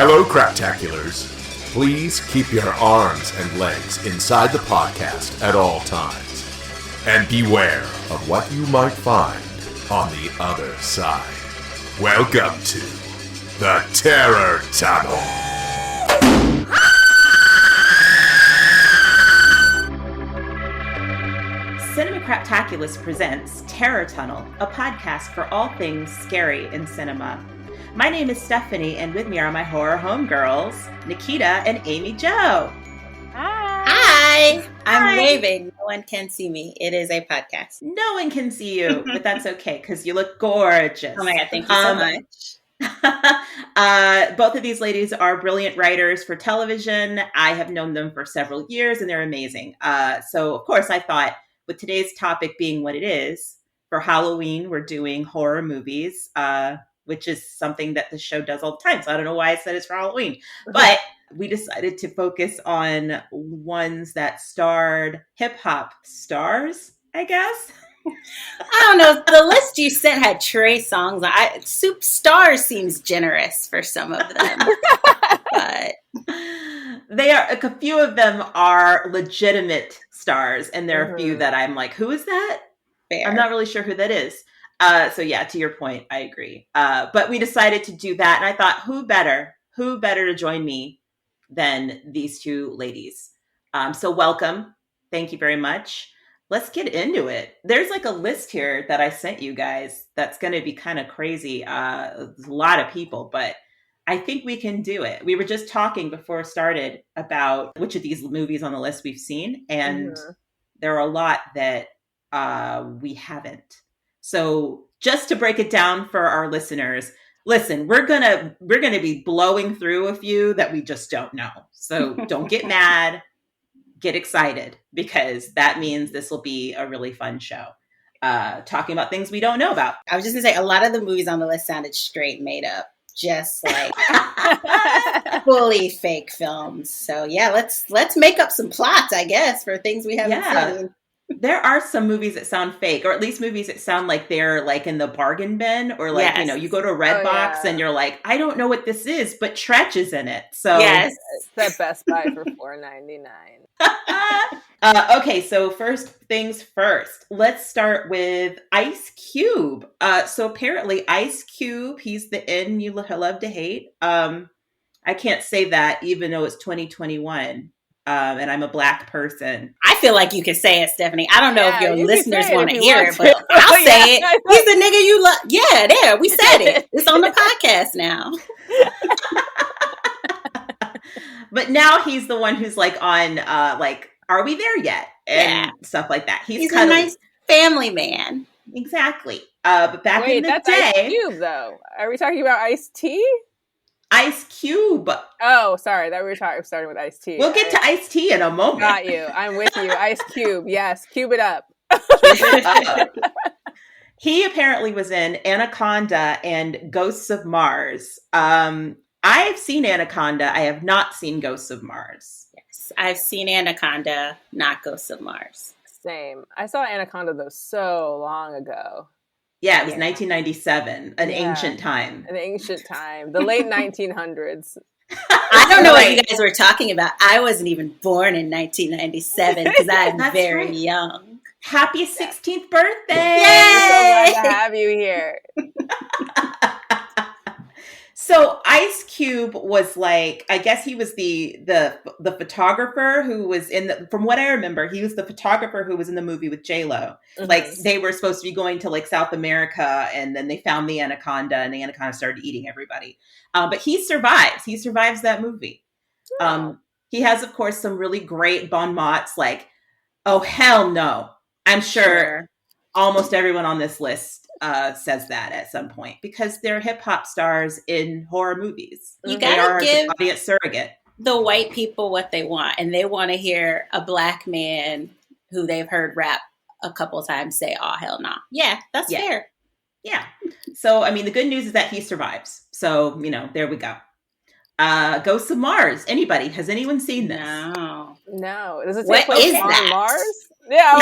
Hello, Craptaculars. Please keep your arms and legs inside the podcast at all times. And beware of what you might find on the other side. Welcome to the Terror Tunnel. Cinema Craptaculus presents Terror Tunnel, a podcast for all things scary in cinema. My name is Stephanie, and with me are my horror homegirls, Nikita and Amy Jo. Hi! I'm waving. No one can see me. It is a podcast. No one can see you, but that's okay, because you look gorgeous. Oh my God, thank you so much. Both of these ladies are brilliant writers for television. I have known them for several years, and they're amazing. So, of course, I thought, with today's topic being what it is, for Halloween, we're doing horror movies, which is something that the show does all the time. So I don't know why I said it's for Halloween. But we decided to focus on ones that starred hip-hop stars, I guess. I don't know. The list you sent had Trey songs. Soup Stars seems generous for some of them. But they are, a few of them are legitimate stars. And there are a few that I'm like, who is that? Fair. I'm not really sure who that is. So yeah, to your point, I agree. But we decided to do that. And I thought, who better to join me than these two ladies? So welcome. Thank you very much. Let's get into it. There's like a list here that I sent you guys that's going to be kind of crazy. A lot of people, but I think we can do it. We were just talking before it started about which of these movies on the list we've seen. And there are a lot that we haven't. So just to break it down for our listeners, listen, we're gonna be blowing through a few that we just don't know. So don't get mad, get excited, because that means this will be a really fun show. Talking about things we don't know about. I was just gonna say, a lot of the movies on the list sounded straight made up, just like fully fake films. So yeah, let's make up some plots, I guess, for things we haven't seen. There are some movies that sound fake, or at least movies that sound like they're like in the bargain bin, or like, you know, you go to a Redbox and you're like, I don't know what this is, but Tretch is in it. So yes, it's at Best Buy for $4.99. Okay, so first things first, let's start with Ice Cube. So apparently Ice Cube, he's the N you love to hate. I can't say that even though it's 2021. And I'm a Black person. I feel like you can say it, Stephanie. I don't know if your listeners want to hear it, but I'll say it. He's the nigga you love. Yeah, there, we said it. It's on the podcast now. But now he's the one who's like on, like, are we there yet? And stuff like that. He's a nice family man. Exactly. But back in the that's day. Ice Cube, though. Are we talking about Ice-T? Ice Cube. Oh, sorry. That we were starting with Ice-T. We'll get to Ice-T in a moment. Got you. I'm with you. Ice Cube. Yes. Cube it up. He apparently was in Anaconda and Ghosts of Mars. I've seen Anaconda. I have not seen Ghosts of Mars. Yes, I've seen Anaconda, not Ghosts of Mars. Same. I saw Anaconda, though, so long ago. Yeah, it was 1997, an ancient time. An ancient time. The late 1900s. I don't know what you guys were talking about. I wasn't even born in 1997 because I'm very young. Happy 16th birthday! Yay! We're so glad to have you here. So Ice Cube was like, I guess he was the photographer who was in the, from what I remember, he was the photographer who was in the movie with J-Lo. Like they were supposed to be going to like South America, and then they found the anaconda, and the anaconda started eating everybody. But he survives. He survives that movie. He has, of course, some really great bon mots like, oh, hell no. I'm sure almost everyone on this list says that at some point, because they're hip hop stars in horror movies. You gotta give the audience surrogate. The white people what they want, and they want to hear a Black man who they've heard rap a couple times say, "Oh hell no!" Yeah, that's fair. Yeah. So I mean, the good news is that he survives. So you know, there we go. Ghosts of Mars. Anybody? Has anyone seen this? No. Does it take place on Mars? Yeah,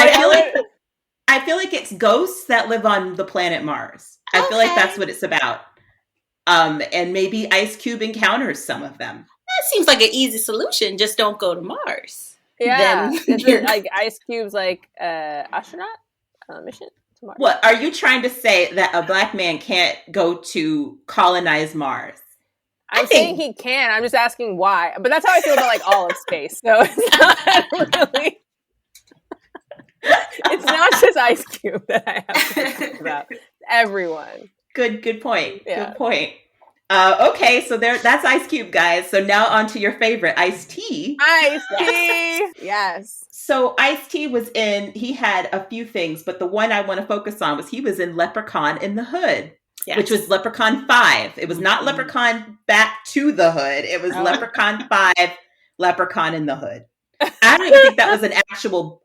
I feel like it's ghosts that live on the planet Mars. I feel like that's what it's about. And maybe Ice Cube encounters some of them. That seems like an easy solution. Just don't go to Mars. Yeah. Then Is it like Ice Cube's like astronaut mission to Mars? What, are you trying to say that a black man can't go to colonize Mars? I'm saying he can. I'm just asking why. But that's how I feel about like all of space. So it's not really. It's not just Ice Cube that I have to think about. Everyone. Good point. Yeah. Good point. Okay, so that's Ice Cube, guys. So now on to your favorite, Ice-T. Ice-T! Yes. So Ice-T he had a few things, but the one I want to focus on was he was in Leprechaun in the Hood, which was Leprechaun 5. It was not Leprechaun Back to the Hood. It was Leprechaun 5, Leprechaun in the Hood. I don't even think that was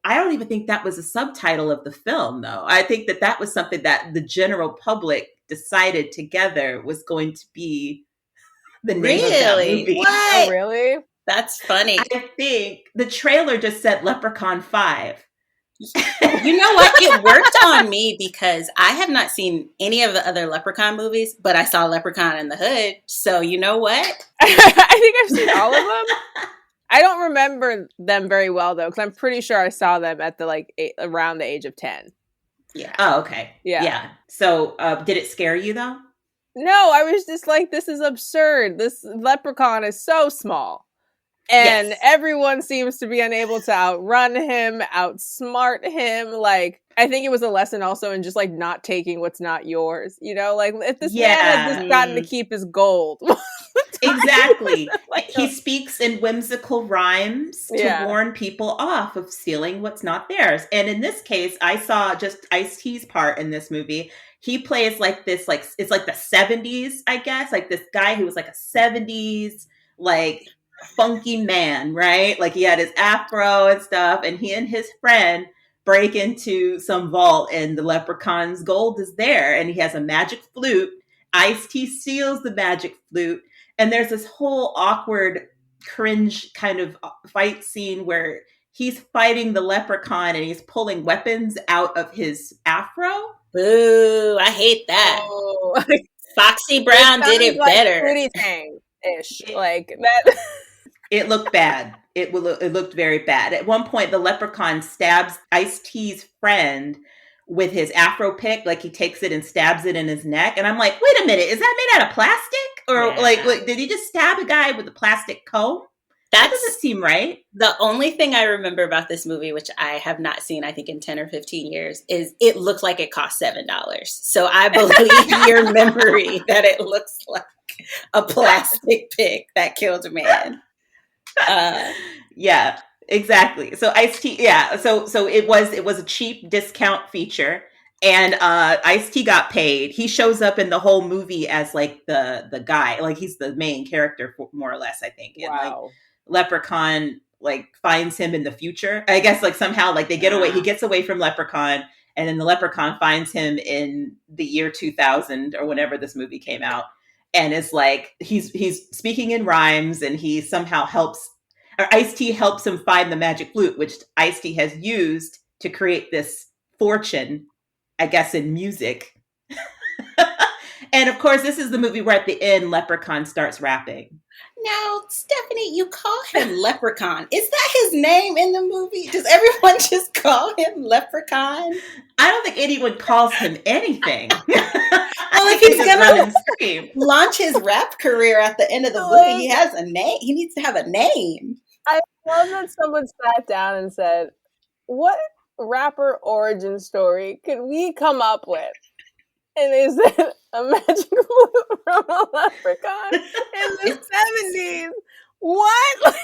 I don't even think that was a subtitle of the film, though. I think that was something that the general public decided together was going to be the name of that movie. What? Oh, really? That's funny. I think the trailer just said Leprechaun 5. You know what? It worked on me because I have not seen any of the other Leprechaun movies, but I saw Leprechaun in the Hood. So you know what? I think I've seen all of them. I don't remember them very well though, because I'm pretty sure I saw them at the around the age of 10. Yeah. Oh, okay. Yeah. So, did it scare you though? No, I was just like, this is absurd. This leprechaun is so small. And everyone seems to be unable to outrun him, outsmart him. Like, I think it was a lesson also in just like not taking what's not yours. You know, like if this man had just gotten to keep his gold. Exactly. He speaks in whimsical rhymes to warn people off of stealing what's not theirs. And in this case, I saw just Ice-T's part in this movie. He plays like this, like, it's like the 70s, I guess. Like this guy who was like a 70s, like, funky man, right? Like he had his afro and stuff. And he and his friend break into some vault and the leprechaun's gold is there. And he has a magic flute. Ice-T steals the magic flute. And there's this whole awkward, cringe kind of fight scene where he's fighting the leprechaun and he's pulling weapons out of his afro. Boo, I hate that. Oh. Foxy Brown did it better. Fruity Tang-ish. Like that. It looked bad. It looked very bad. At one point, the leprechaun stabs Ice-T's friend with his afro pick. Like he takes it and stabs it in his neck. And I'm like, wait a minute, is that made out of plastic? Or like, did he just stab a guy with a plastic comb? That doesn't seem right. The only thing I remember about this movie, which I have not seen, I think in 10 or 15 years, is it looked like it cost $7. So I believe your memory that it looks like a plastic pick that killed a man. Yeah, exactly. So Ice-T, so it was a cheap discount feature. And Ice-T got paid. He shows up in the whole movie as like the guy, like he's the main character more or less, I think. And, like, Leprechaun like finds him in the future. I guess like somehow like they get away. He gets away from Leprechaun, and then the Leprechaun finds him in the year 2000 or whenever this movie came out, and it's like he's speaking in rhymes, and he somehow Ice-T helps him find the magic flute, which Ice-T has used to create this fortune, I guess, in music. And of course, this is the movie where at the end, Leprechaun starts rapping. Now, Stephanie, you call him Leprechaun. Is that his name in the movie? Does everyone just call him Leprechaun? I don't think anyone calls him anything. Well, if he's going to launch his rap career at the end of the movie, he has a name. He needs to have a name. I love that someone sat down and said, what rapper origin story could we come up with? And is it a magic flute from a leprechaun in the 70s? What?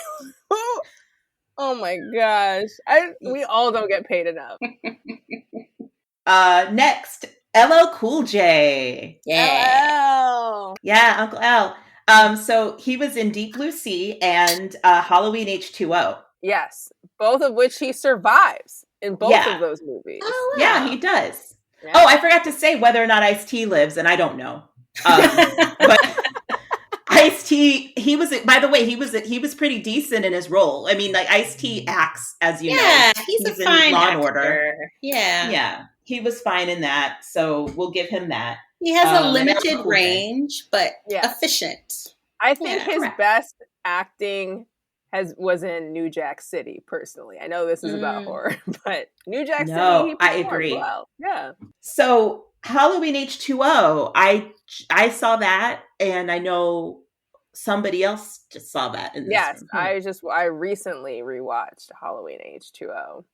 Oh my gosh. We all don't get paid enough. Next, LL Cool J. Yeah. Yeah, Uncle L. So he was in Deep Blue Sea and Halloween H2O. Yes. Both of which he survives in both of those movies. Oh, wow. Yeah, he does. Yeah. Oh, I forgot to say whether or not Ice-T lives, and I don't know. But Ice-T, he was, by the way, he was pretty decent in his role. I mean, like Ice-T acts, as you know. Yeah, he's a fine Law and actor. Order. Yeah. Yeah, he was fine in that, so we'll give him that. He has a and limited LL Cool J. range, but Yeah. efficient. I think his correct. best acting was in New Jack City, personally. I know this is about horror, but New Jack City, he I performed agree. well. Yeah. So Halloween H2O, I saw that, and I know somebody else just saw that in this Yes, room. I recently rewatched Halloween H2O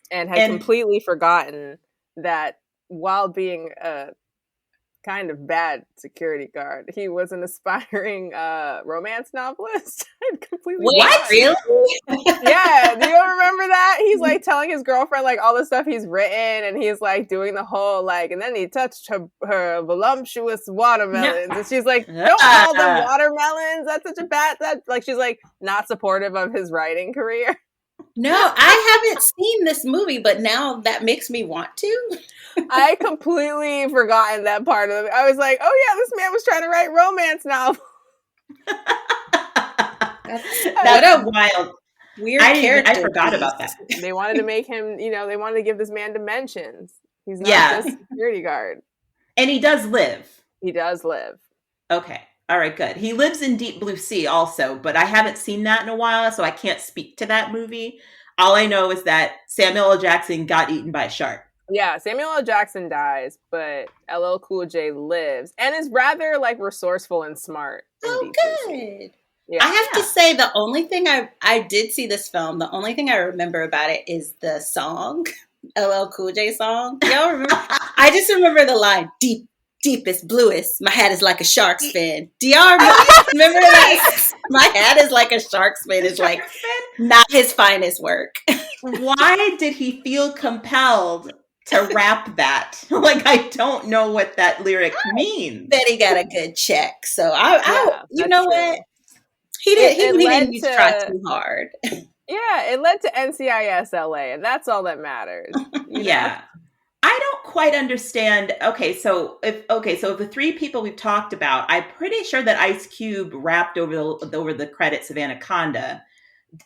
and had completely forgotten that while being a kind of bad security guard, he was an aspiring romance novelist. I'd completely What? Really? Yeah, do you remember that? He's like telling his girlfriend like all the stuff he's written, and he's like doing the whole like, and then he touched her voluptuous watermelons, and she's like, "Don't call them watermelons. That's such a bad." That like she's like not supportive of his writing career. No, I haven't seen this movie, but now that makes me want to. I completely forgotten that part of it. I was like, "Oh yeah, this man was trying to write romance novels." That's wild. Weird character. I forgot about that. They wanted to make him, they wanted to give this man dimensions. He's not just a security guard. And he does live. He does live. Okay. All right, good. He lives in Deep Blue Sea also, but I haven't seen that in a while, so I can't speak to that movie. All I know is that Samuel L. Jackson got eaten by a shark. Yeah, Samuel L. Jackson dies, but LL Cool J lives and is rather like resourceful and smart. Oh, good. Yeah. I have to say, the only thing I did see this film, the only thing I remember about it is the song, LL Cool J song. Y'all remember? I just remember the line, deepest, bluest, my hat is like a shark's fin. Do y'all remember that? My hat is like a shark's fin is like not his finest work. Why did he feel compelled to rap that? Like, I don't know what that lyric means. That he got a good check. So you know true. What? He didn't try too hard. Yeah, it led to NCIS LA, and that's all that matters. Yeah. I don't quite understand. Okay, so if the three people we've talked about, I'm pretty sure that Ice Cube rapped over the credits of Anaconda.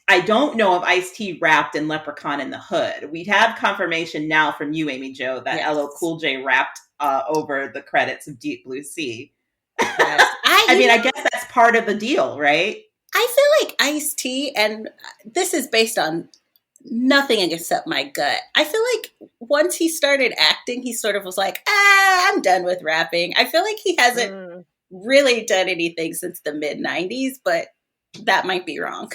I don't know if Ice-T rapped in Leprechaun in the Hood. We have confirmation now from you, Amy Jo, that LL Cool J rapped over the credits of Deep Blue Sea. Yes. I guess that's part of the deal, right? I feel like Ice-T, and this is based on nothing except my gut. I feel like once he started acting, he sort of was like, I'm done with rapping. I feel like he hasn't really done anything since the mid-90s, but that might be wrong.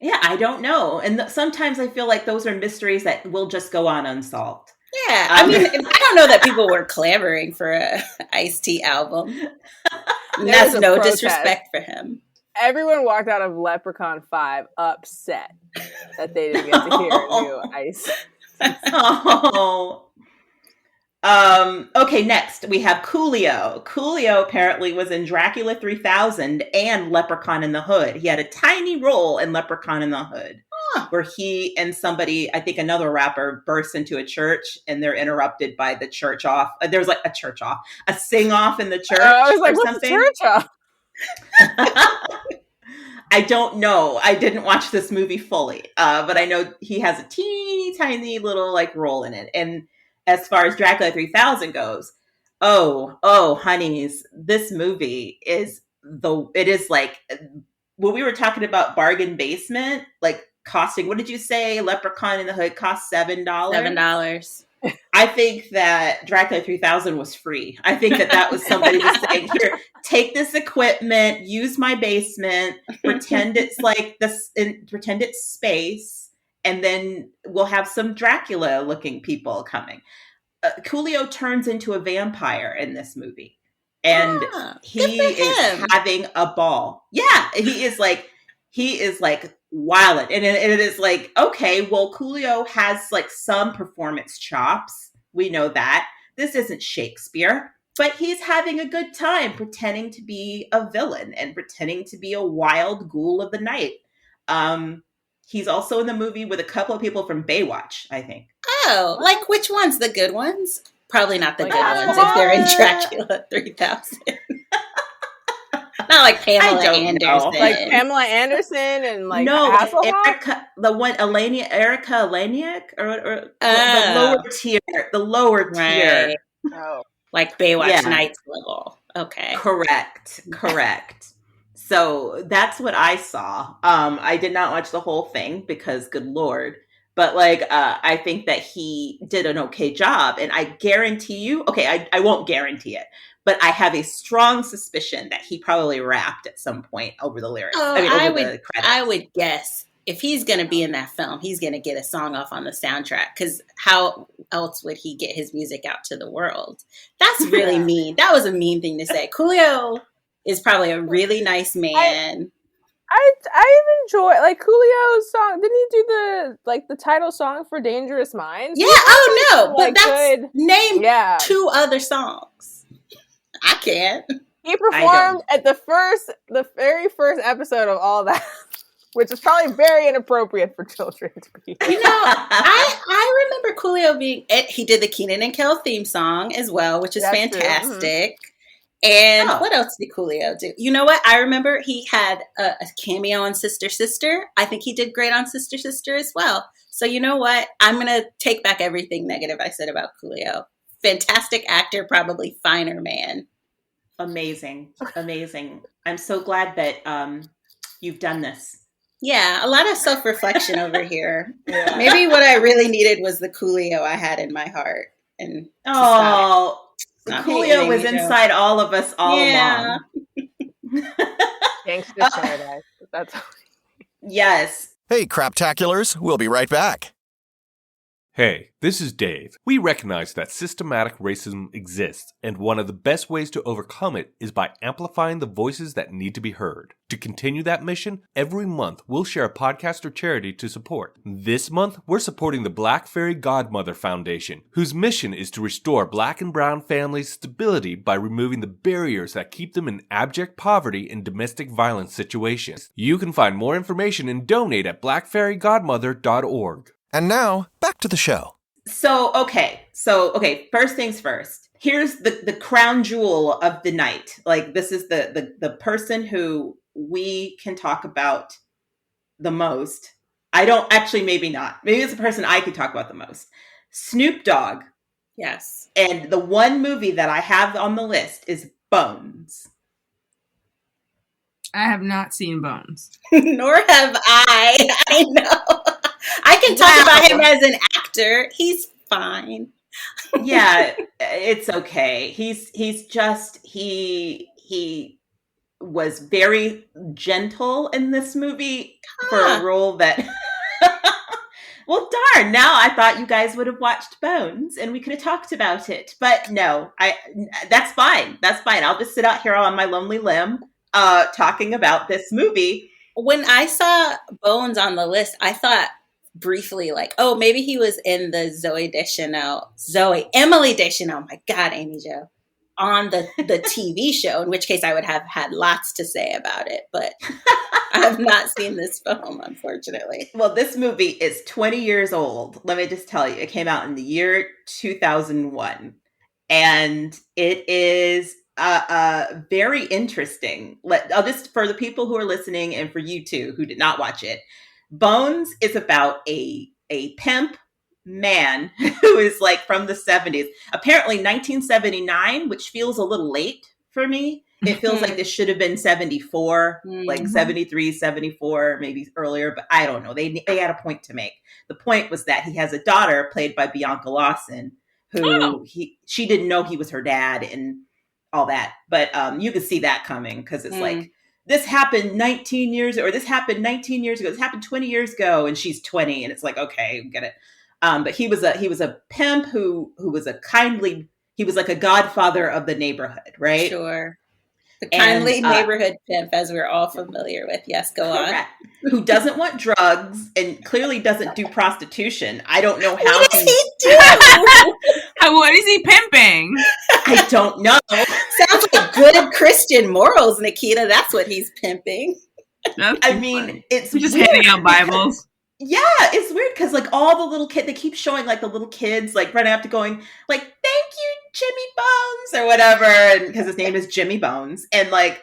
Yeah, I don't know. And sometimes I feel like those are mysteries that will just go on unsolved. Yeah, I mean, I don't know that people were clamoring for a Ice-T album. That's no disrespect for him. Everyone walked out of Leprechaun 5 upset that they didn't get to hear a new Ice. Okay, next we have Coolio. Coolio apparently was in Dracula 3000 and Leprechaun in the Hood. He had a tiny role in Leprechaun in the Hood, where he and somebody, I think another rapper, bursts into a church and they're interrupted by the church off. There's like a sing off in the church. I was like, what's something. The church off? I don't know. I didn't watch this movie fully, but I know he has a teeny tiny little like role in it. And as far as Dracula 3000 goes, oh, honeys, this movie is like when we were talking about bargain basement, like costing. What did you say? Leprechaun in the Hood cost $7. $7. I think that Dracula 3000 was free. I think that was somebody just saying, here, take this equipment, use my basement, pretend it's like this, pretend it's space, and then we'll have some Dracula looking people coming. Coolio turns into a vampire in this movie, and he is having a ball. Yeah, he is like wild. And it is like, okay, well, Coolio has like some performance chops. We know that. This isn't Shakespeare, but he's having a good time pretending to be a villain and pretending to be a wild ghoul of the night. He's also in the movie with a couple of people from Baywatch, I think. Oh, like which ones? The good ones? Probably not the good ones if they're in Dracula 3000. Not like Pamela Anderson. Like Pamela Anderson and like Erica, the one Erica Eleniak or the lower tier. The lower tier. Oh. Like Baywatch Yeah. Nights level. Okay. Correct. So that's what I saw. I did not watch the whole thing because, good Lord. But like, I think that he did an okay job. And I guarantee you, okay, I won't guarantee it, but I have a strong suspicion that he probably rapped at some point over the lyrics. Oh, The credits. I would guess if he's going to be in that film, he's going to get a song off on the soundtrack, because how else would he get his music out to the world? That's really mean. That was a mean thing to say. Coolio is probably a really nice man. I enjoy like Coolio's song. Didn't he do the title song for Dangerous Minds? Yeah. Oh no, but that's name 2 other songs. I can't. He performed at the very first episode of All That, which is probably very inappropriate for children to be. I remember Coolio he did the Kenan and Kel theme song as well, which is fantastic. Mm-hmm. And what else did Coolio do? You know what? I remember he had a cameo on Sister Sister. I think he did great on Sister Sister as well. So you know what? I'm going to take back everything negative I said about Coolio. Fantastic actor, probably finer man. Amazing. I'm so glad that you've done this. Yeah, a lot of self-reflection over here. Yeah. Maybe what I really needed was the Coolio I had in my heart. And Coolio was inside all of us all along. Thanks to Paradise. That's yes. Hey, Craptaculars, we'll be right back. Hey, this is Dave. We recognize that systematic racism exists, and one of the best ways to overcome it is by amplifying the voices that need to be heard. To continue that mission, every month we'll share a podcast or charity to support. This month, we're supporting the Black Fairy Godmother Foundation, whose mission is to restore Black and brown families' stability by removing the barriers that keep them in abject poverty and domestic violence situations. You can find more information and donate at blackfairygodmother.org. And now, back to the show. So, first things first. Here's the crown jewel of the night. Like, this is the person who we can talk about the most. Maybe not. Maybe it's the person I could talk about the most. Snoop Dogg. Yes. And the one movie that I have on the list is Bones. I have not seen Bones. Nor have I. I know. I can talk about him as an actor. He's fine. Yeah, it's okay. He was very gentle in this movie for a role that well, darn, now I thought you guys would have watched Bones and we could have talked about it. But no, that's fine. I'll just sit out here on my lonely limb talking about this movie. When I saw Bones on the list, I thought briefly like, oh, maybe he was in the Emily Deschanel, my God, Amy Jo, on the TV show, in which case I would have had lots to say about it, but I have not seen this film, unfortunately. Well, this movie is 20 years old. Let me just tell you, it came out in the year 2001, and it is very interesting. I'll just, for the people who are listening and for you too, who did not watch it, Bones is about a pimp man who is like from the 70s. Apparently 1979, which feels a little late for me. It feels like this should have been 74, like 73, 74, maybe earlier, but I don't know. They had a point to make. The point was that he has a daughter played by Bianca Lawson, who she didn't know he was her dad and all that. But you could see that coming because it's like, this happened 19 years ago, or this happened 19 years ago. This happened 20 years ago, and she's 20, and it's like, okay, get it. But he was a pimp who was he was like a godfather of the neighborhood, right? Sure. The kindly neighborhood pimp, as we're all familiar with. Yes, go on. Who doesn't want drugs and clearly doesn't do prostitution. I don't know how what does he do? What is he pimping? I don't know. Sounds like good Christian morals, Nikita. That's what he's pimping. I mean, it's just weird. handing out Bibles. Yeah, it's weird because like all the little kids, they keep showing like the little kids like running up to going like, "Thank you, Jimmy Bones," or whatever, and because his name is Jimmy Bones, and like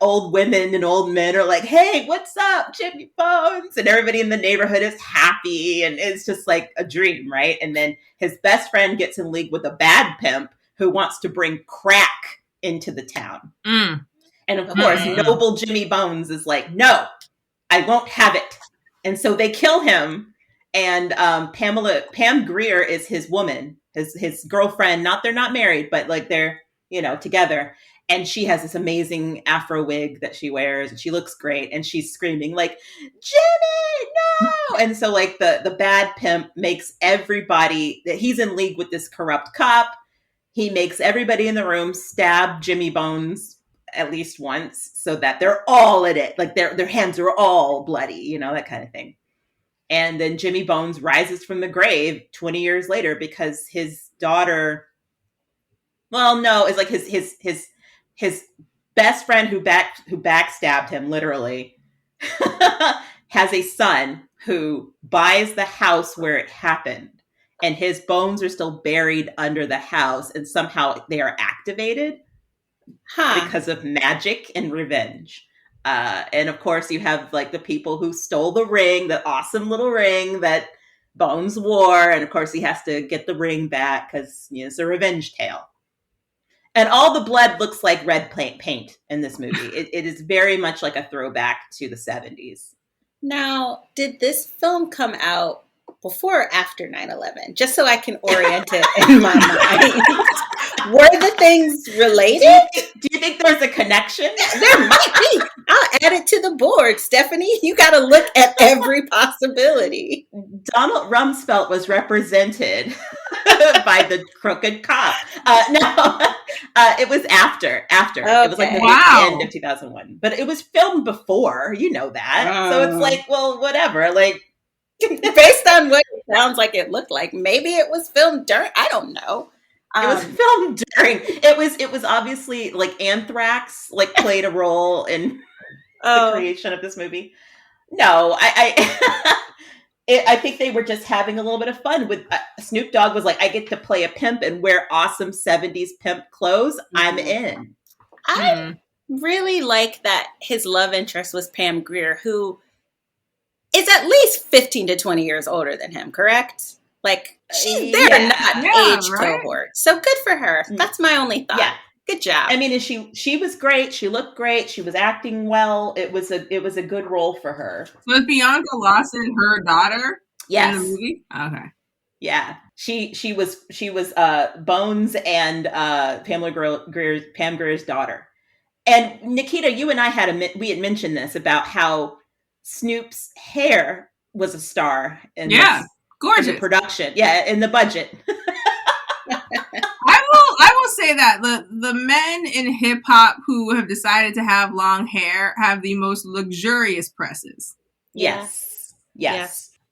old women and old men are like, "Hey, what's up, Jimmy Bones?" And everybody in the neighborhood is happy, and it's just like a dream, right? And then his best friend gets in league with a bad pimp who wants to bring crack into the town. Mm. And of course, noble Jimmy Bones is like, no, I won't have it. And so they kill him. And Pam Grier is his woman, his girlfriend. They're not married, but like they're, together. And she has this amazing Afro wig that she wears, and she looks great. And she's screaming like, Jimmy, no! And so like the bad pimp makes everybody that he's in league with this corrupt cop. He makes everybody in the room stab Jimmy Bones at least once, so that they're all in it. Like their hands are all bloody, that kind of thing. And then Jimmy Bones rises from the grave 20 years later because his daughter, it's like his best friend who backstabbed him literally has a son who buys the house where it happened, and his bones are still buried under the house, and somehow they are activated because of magic and revenge. And of course you have like the people who stole the ring, the awesome little ring that Bones wore. And of course he has to get the ring back because it's a revenge tale. And all the blood looks like red paint in this movie. It is very much like a throwback to the 70s. Now, did this film come out before or after 9/11? Just so I can orient it in my mind. Were the things related? Do you think there's a connection? There might be. I'll add it to the board, Stephanie. You got to look at every possibility. Donald Rumsfeld was represented by the crooked cop. It was after. Okay. It was like the end of 2001. But it was filmed before, that. So it's like, well, whatever. Like, based on what it sounds like it looked like, maybe it was filmed during, I don't know. It was filmed during. It was obviously like anthrax played a role in the creation of this movie. No, I think they were just having a little bit of fun with Snoop Dogg was like, I get to play a pimp and wear awesome 70s pimp clothes. I'm in. I really like that his love interest was Pam Grier, who is at least 15 to 20 years older than him, correct? Like, they're not age cohort. So good for her. That's my only thought. Yeah. Good job. I mean, and she was great. She looked great. She was acting well. It was a good role for her. So is Bianca Lawson her daughter? Yes. In the movie? Okay. Yeah. She was Bones and Pam Grier's daughter. And Nikita, you and I we had mentioned this about how Snoop's hair was a star in this. Gorgeous. In the production. Yeah, in the budget. I will say that the men in hip hop who have decided to have long hair have the most luxurious presses. Yes.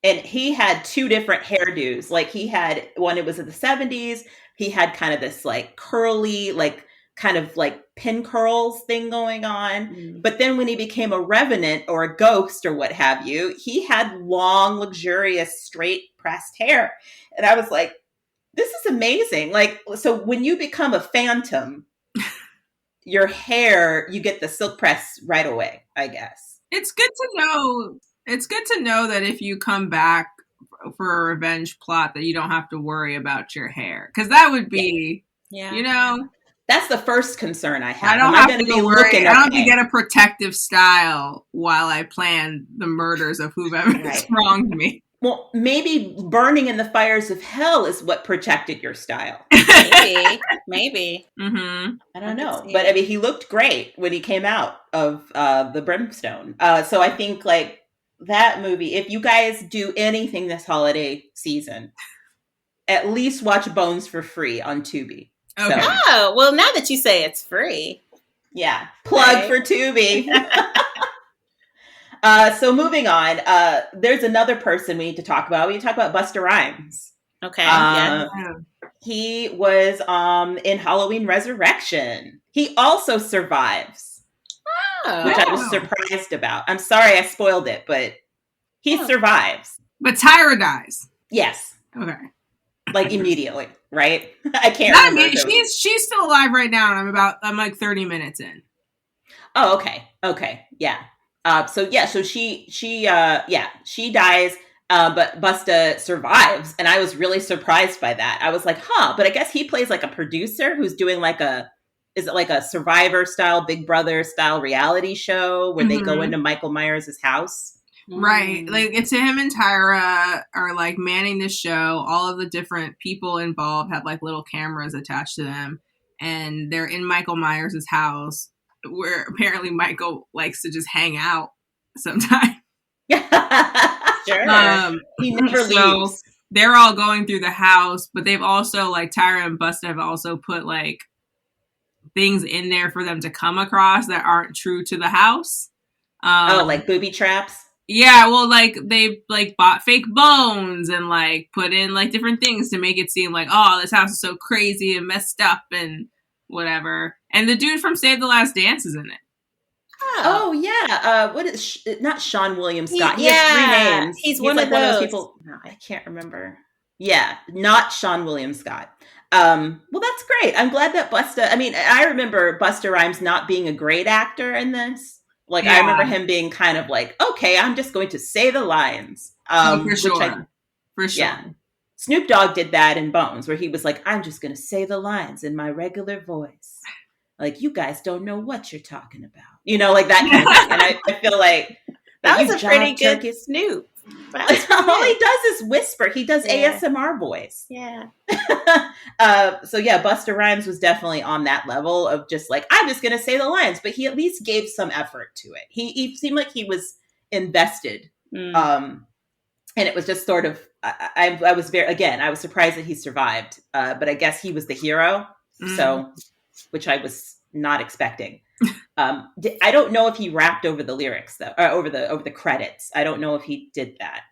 And he had two different hairdos. Like he had one, it was in the 70s. He had kind of this like curly, like kind of like pin curls thing going on. But then when he became a revenant or a ghost or what have you, he had long, luxurious, straight pressed hair. And I was like, this is amazing. Like, so when you become a phantom, your hair, you get the silk press right away, I guess. It's good to know that if you come back for a revenge plot that you don't have to worry about your hair. Because that would be, that's the first concern I have. I don't have to be worried. I don't have to get a protective style while I plan the murders of whoever has wronged me. Well, maybe burning in the fires of hell is what protected your style. Maybe. Mm-hmm. I don't know. But I mean, he looked great when he came out of the brimstone. So I think like that movie, if you guys do anything this holiday season, at least watch Bones for free on Tubi. Okay. So, oh, well, now that you say it's free. Yeah. Plug for Tubi. So moving on, there's another person we need to talk about. We need to talk about Busta Rhymes. Okay. He was in Halloween Resurrection. He also survives, which I was surprised about. I'm sorry I spoiled it, but he survives. But Tyra dies. Yes. Okay. Like immediately, right? I can't remember. She's still alive right now, and I'm like 30 minutes in. Oh, okay. Yeah. So she dies. But Busta survives, and I was really surprised by that. I was like, huh, but I guess he plays like a producer who's doing like is it like a Survivor style, Big Brother style reality show where they go into Michael Myers' house? Right. Like, it's him and Tyra are like manning the show. All of the different people involved have like little cameras attached to them, and they're in Michael Myers' house, where apparently Michael likes to just hang out sometimes. Sure. He never leaves. They're all going through the house, but they've also, like, Tyra and Busta have also put like things in there for them to come across that aren't true to the house. Like booby traps? Yeah, well, like, they like bought fake bones and like put in like different things to make it seem like, oh, this house is so crazy and messed up and whatever. And the dude from Save the Last Dance is in it. Oh yeah, what is not Sean William Scott? He has 3 names. He's one of those people. No, I can't remember. Yeah, not Sean William Scott. Well, that's great. I'm glad that Busta. I mean, I remember Busta Rhymes not being a great actor in this. Like, I remember him being kind of like, okay, I'm just going to say the lines. For sure. Yeah. Snoop Dogg did that in Bones, where he was like, I'm just going to say the lines in my regular voice. Like, you guys don't know what you're talking about. You know, like that kind of thing. And I feel like that was a pretty good Snoop. All he does is whisper. He does ASMR voice. Yeah. So yeah, Busta Rhymes was definitely on that level of just like, I'm just going to say the lines, but he at least gave some effort to it. He seemed like he was invested. And it was just sort of, I was I was surprised that he survived. But I guess he was the hero. So, which I was not expecting. I don't know if he rapped over the lyrics though, or over the credits. I don't know if he did that.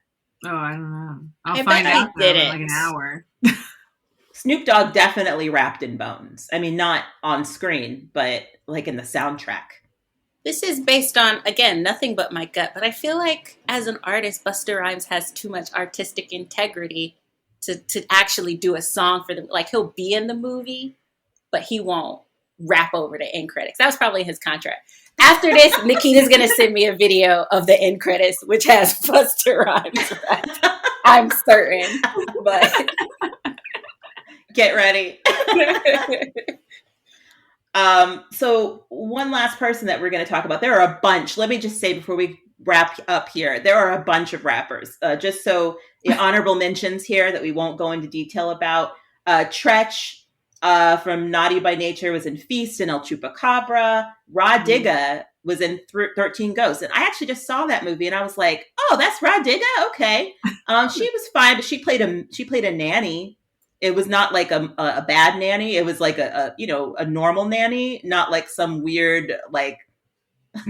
Oh, I don't know. I'll find out in like an hour. Snoop Dogg definitely rapped in Bones. I mean, not on screen, but like in the soundtrack. This is based on, again, nothing but my gut, but I feel like as an artist, Busta Rhymes has too much artistic integrity to actually do a song for them. Like, he'll be in the movie, but he won't rap over the end credits. That was probably his contract. After this, Nikita's going to send me a video of the end credits, which has Busta Rhymes rap. I'm certain, but get ready. So one last person that we're going to talk about. There are a bunch. Let me just say before we wrap up here, there are a bunch of rappers. Just so honorable mentions here that we won't go into detail about. Tretch from Naughty by Nature was in Feast and El Chupacabra. Rah Digga was in 13 Ghosts. And I actually just saw that movie and I was like, oh, that's Rah Digga? Okay. She was fine, but she played a nanny. It was not like a bad nanny. It was like a normal nanny, not like some weird, like,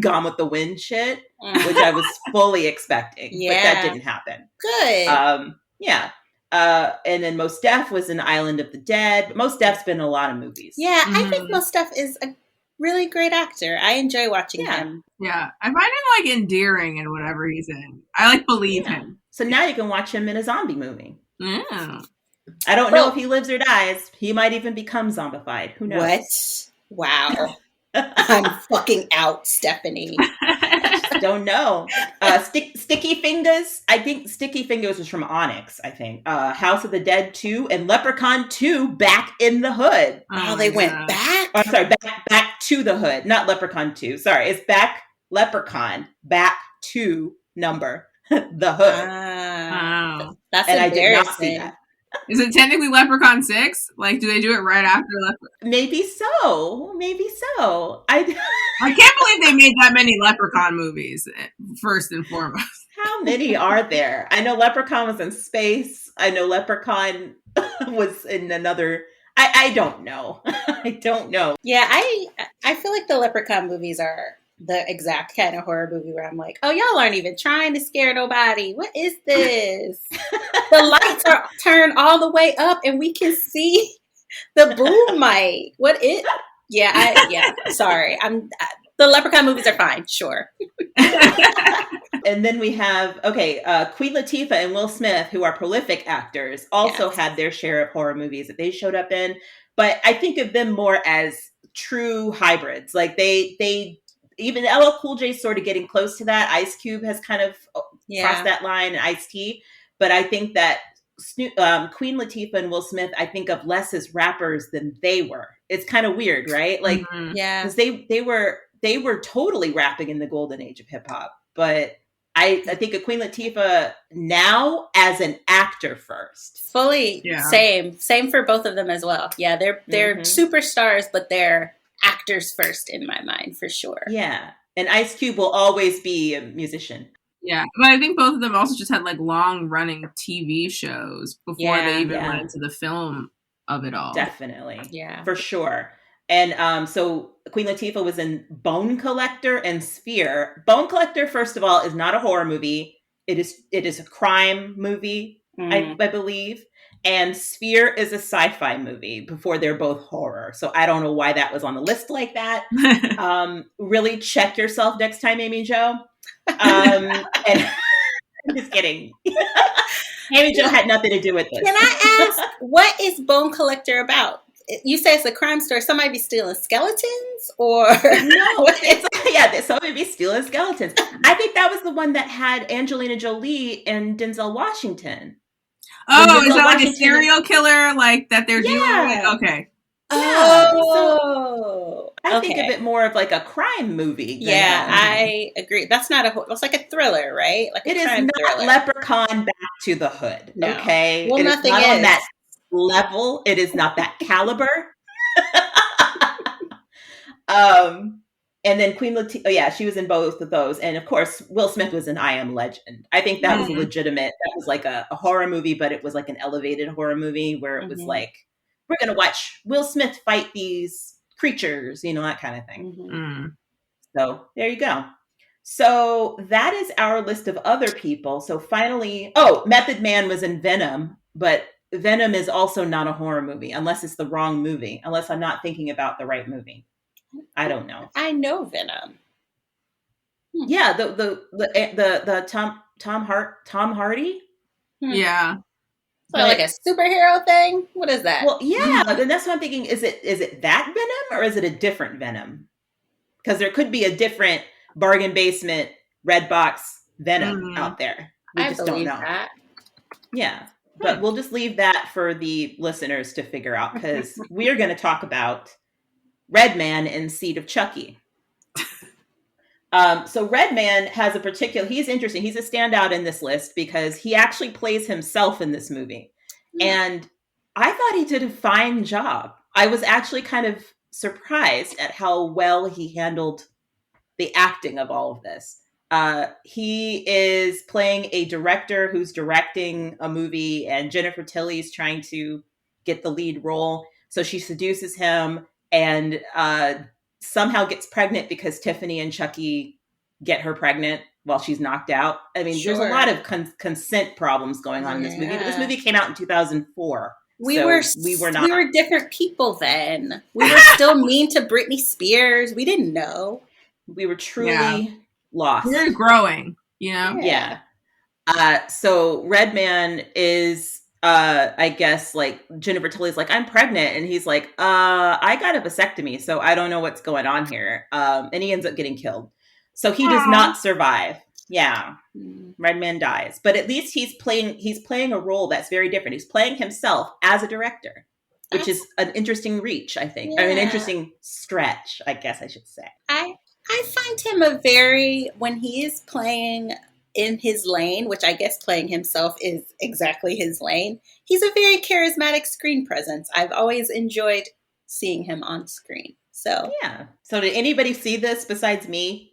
Gone with the Wind shit, which I was fully expecting. Yeah. But that didn't happen. Good. Yeah. And then Mos Def was in Island of the Dead. But Mos Def's been in a lot of movies. Yeah, I think Mos Def is a really great actor. I enjoy watching him. Yeah, I find him like endearing in whatever he's in. I like believe him. So now you can watch him in a zombie movie. Yeah. I don't know if he lives or dies. He might even become zombified. Who knows? What? Wow. I'm fucking out, Stephanie. Don't know. Sticky Fingers. I think Sticky Fingers was from Onyx, I think. House of the Dead 2 and Leprechaun 2 Back in the Hood. Oh, they went back? Oh, sorry, back to the Hood. Not Leprechaun 2. Sorry, it's back Leprechaun. Back to number the Hood. Wow. That's and embarrassing. I did not see that. Is it technically Leprechaun 6? Like, do they do it right after Leprechaun? Maybe so. I can't believe they made that many Leprechaun movies, first and foremost. How many are there? I know Leprechaun was in space. I know Leprechaun was in another... I don't know. I don't know. Yeah, I feel like the Leprechaun movies are the exact kind of horror movie where I'm like, oh, y'all aren't even trying to scare nobody. What is this? The lights are turned all the way up and we can see the boom mic. What is? Yeah, sorry. The Leprechaun movies are fine, sure. And then we have, Queen Latifah and Will Smith, who are prolific actors, also had their share of horror movies that they showed up in. But I think of them more as true hybrids. Like they even LL Cool J sort of getting close to that. Ice Cube has kind of crossed that line, and Ice-T. But I think that Queen Latifah and Will Smith, I think of less as rappers than they were. It's kind of weird, right? Like, because they were totally rapping in the golden age of hip hop. But I think of Queen Latifah now as an actor first. Fully, same for both of them as well. Yeah, they're superstars, but they're actors first in my mind for sure. Yeah, and Ice Cube will always be a musician. Yeah, but I think both of them also just had like long running TV shows before they even went into the film of it all. Definitely, for sure. And so Queen Latifah was in Bone Collector and Sphere. Bone Collector, first of all, is not a horror movie. It is a crime movie, I believe. And Sphere is a sci-fi movie before they're both horror. So I don't know why that was on the list like that. Really check yourself next time, Amy Jo. And I'm just kidding. Amy Jo had nothing to do with this. Can I ask, what is Bone Collector about? You say it's a crime story. Somebody be stealing skeletons, or no? Somebody be stealing skeletons. I think that was the one that had Angelina Jolie and Denzel Washington. Oh, is that like a serial killer, like that they're dealing with? Okay. Oh, I think of it more of like a crime movie. I agree. That's not it's like a thriller, right? Like it is not thriller. Leprechaun Back to the Hood. No. Okay, well, nothing is on that level. It is not that caliber. And then Queen Latifah, she was in both of those. And of course, Will Smith was in I Am Legend. I think that was legitimate. That was like a horror movie, but it was like an elevated horror movie where it was like, we're going to watch Will Smith fight these creatures, that kind of thing. So there you go. So that is our list of other people. So finally, Method Man was in Venom, but Venom is also not a horror movie unless it's the wrong movie, unless I'm not thinking about the right movie. I don't know. I know Venom. Yeah, the Tom Hardy. Yeah, So like a superhero thing. What is that? Well, yeah, and that's what I'm thinking. Is it that Venom or is it a different Venom? Because there could be a different bargain basement red box Venom out there. We just don't know. That. Yeah, but we'll just leave that for the listeners to figure out because we are going to talk about Redman in Seat of Chucky. So Redman has he's interesting. He's a standout in this list because he actually plays himself in this movie. And I thought he did a fine job. I was actually kind of surprised at how well he handled the acting of all of this. He is playing a director who's directing a movie, and Jennifer Tilly's trying to get the lead role. So she seduces him and somehow gets pregnant because Tiffany and Chucky get her pregnant while she's knocked out. I mean, there's a lot of consent problems going on in this movie. But this movie came out in 2004. We were different people then. We were still mean to Britney Spears. We didn't know. We were truly lost. We were growing, Yeah. So Redman is, I guess, like Jennifer Tilly's like, I'm pregnant. And he's like, I got a vasectomy, so I don't know what's going on here. And he ends up getting killed. So he does not survive. Yeah. Redman dies. But at least he's playing a role that's very different. He's playing himself as a director, which is an interesting reach, I think. I mean, interesting stretch, I guess I should say. I find him when he is playing in his lane, which I guess playing himself is exactly his lane, he's a very charismatic screen presence. I've always enjoyed seeing him on screen. So yeah. So did anybody see this besides me?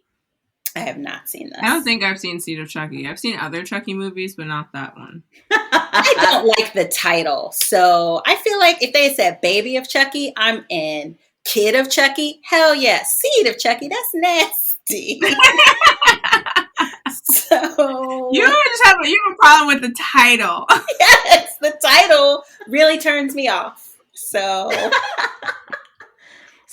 I have not seen this. I don't think I've seen Seat of Chucky. I've seen other Chucky movies, but not that one. I don't like the title. So I feel like if they said Baby of Chucky, I'm in. Kid of Chucky? Hell yeah. Seed of Chucky? That's nasty. So you have a problem with the title. Yes, the title really turns me off. So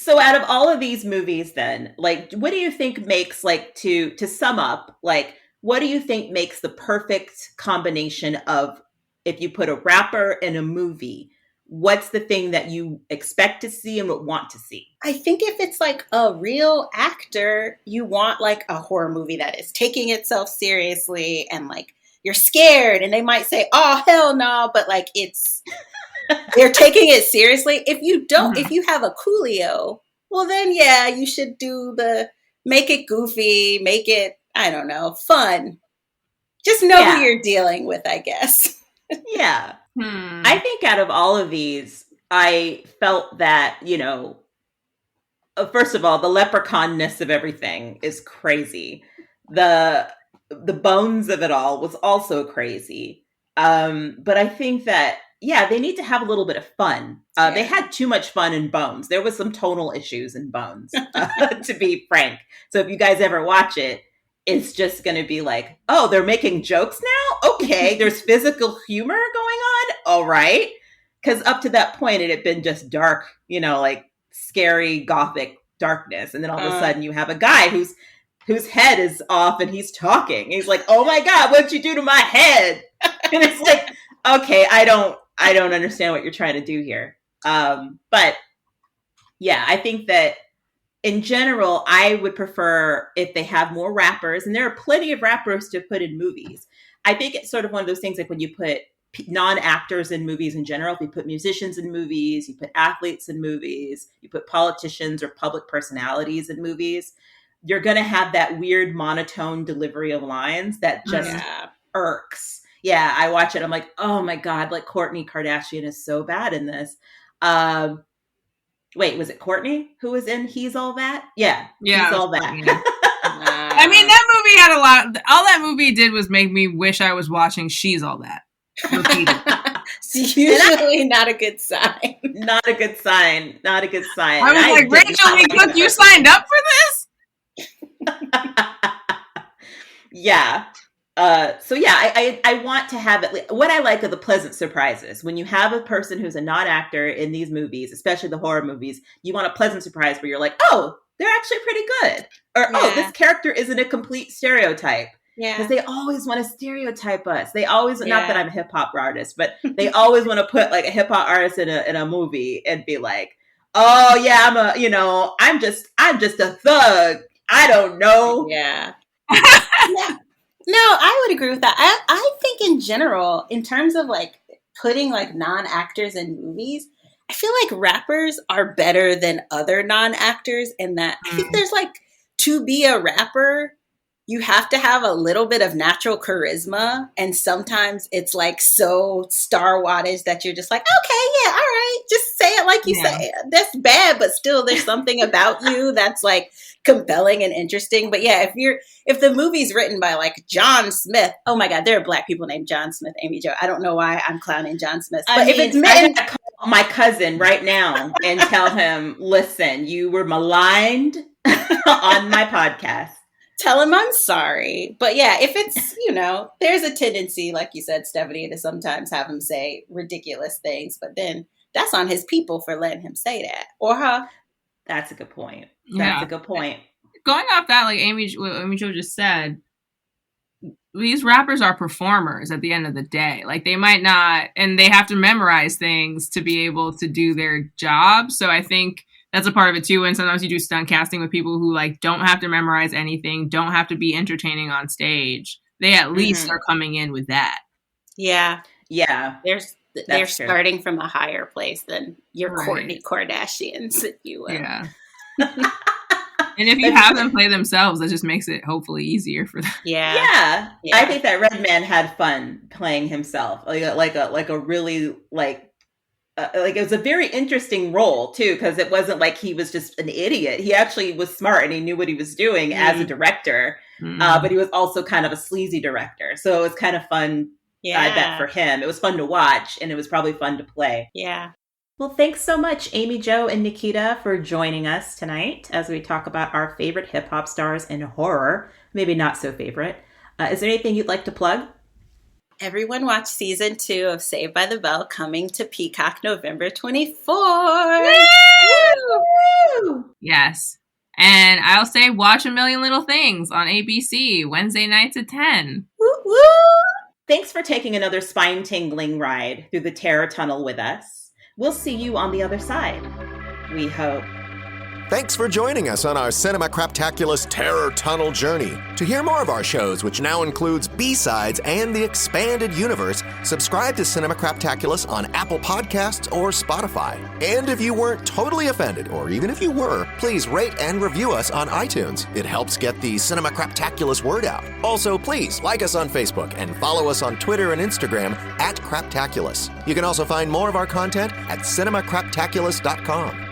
So out of all of these movies then, like, what do you think makes, like, to sum up, like, what do you think makes the perfect combination of, if you put a rapper in a movie, what's the thing that you expect to see and would want to see? I think if it's like a real actor, you want like a horror movie that is taking itself seriously and like you're scared, and they might say, "Oh, hell no," but like they're taking it seriously. If you don't, if you have a Coolio, well then yeah, you should do make it goofy, make it, I don't know, fun. Just know who you're dealing with, I guess. Yeah. I think out of all of these, I felt that, first of all, the leprechaun-ness of everything is crazy. The bones of it all was also crazy. But I think that, they need to have a little bit of fun. They had too much fun in Bones. There was some tonal issues in Bones, to be frank. So if you guys ever watch it, it's just going to be like, oh, they're making jokes now? Okay, there's physical humor going on? All right. Because up to that point, it had been just dark, like scary, gothic darkness. And then all of a sudden you have a guy whose head is off and he's talking. He's like, oh my God, what'd you do to my head? And it's like, okay, I don't understand what you're trying to do here. But yeah, I think that in general, I would prefer if they have more rappers, and there are plenty of rappers to put in movies. I think it's sort of one of those things like when you put non-actors in movies in general, if you put musicians in movies, you put athletes in movies, you put politicians or public personalities in movies, you're going to have that weird monotone delivery of lines that just irks. Yeah, I watch it. I'm like, oh my God, like Kourtney Kardashian is so bad in this. Wait, was it Kourtney who was in He's All That? Yeah, He's All That. I mean, that movie had a lot. All that movie did was make me wish I was watching She's All That. It's usually not a good sign. Not a good sign. Not a good sign. I was like, Rachel Lee Cook, you signed up for this? Yeah. I want to have it. What I like are the pleasant surprises. When you have a person who's a non-actor in these movies, especially the horror movies, you want a pleasant surprise where you're like, oh, they're actually pretty good. Or, oh, this character isn't a complete stereotype. Yeah. Because they always want to stereotype us. They always, not that I'm a hip hop artist, but they always want to put like a hip hop artist in a movie and be like, oh yeah, I'm just a thug. I don't know. Yeah. Yeah. No, I would agree with that. I think in general, in terms of like putting like non-actors in movies, I feel like rappers are better than other non-actors in that I think there's like, to be a rapper, you have to have a little bit of natural charisma. And sometimes it's like so Star Wattage that you're just like, okay, yeah, all right. Just say it like you say it. That's bad, but still there's something about you that's like compelling and interesting. But yeah, if the movie's written by like John Smith, oh my God, there are Black people named John Smith, Amy Jo. I don't know why I'm clowning John Smith. But if it's meant to call my cousin right now and tell him, listen, you were maligned on my podcast. Tell him I'm sorry. But yeah, if it's, there's a tendency, like you said, Stephanie, to sometimes have him say ridiculous things, but then that's on his people for letting him say that. Or her. That's a good point. That's a good point. Going off that, like what Amy Jo just said, these rappers are performers at the end of the day. Like they might not, and they have to memorize things to be able to do their job. So I think that's a part of it too. And sometimes you do stunt casting with people who like don't have to memorize anything, don't have to be entertaining on stage. They at least are coming in with that. Yeah. Yeah. They're starting from a higher place than your Kourtney Kardashians, if you will. Yeah. And if you have them play themselves, that just makes it hopefully easier for them. Yeah. I think that Redman had fun playing himself, like a really like it was a very interesting role too, because it wasn't like he was just an idiot. He actually was smart and he knew what he was doing as a director, but he was also kind of a sleazy director. So it was kind of fun. I bet for him, it was fun to watch and it was probably fun to play. Yeah. Well, thanks so much, Amy Jo and Nikita, for joining us tonight as we talk about our favorite hip hop stars in horror. Maybe not so favorite. Is there anything you'd like to plug? Everyone watch season 2 of Saved by the Bell, coming to Peacock November 24th. Woo! Yes. And I'll say watch A Million Little Things on ABC Wednesday nights at 10. Woo woo! Thanks for taking another spine-tingling ride through the terror tunnel with us. We'll see you on the other side. We hope. Thanks for joining us on our Cinema Craptaculous Terror Tunnel journey. To hear more of our shows, which now includes B-sides and the expanded universe, subscribe to Cinema Craptaculous on Apple Podcasts or Spotify. And if you weren't totally offended, or even if you were, please rate and review us on iTunes. It helps get the Cinema Craptaculous word out. Also, please like us on Facebook and follow us on Twitter and Instagram @Craptaculous. You can also find more of our content at cinemacraptaculous.com.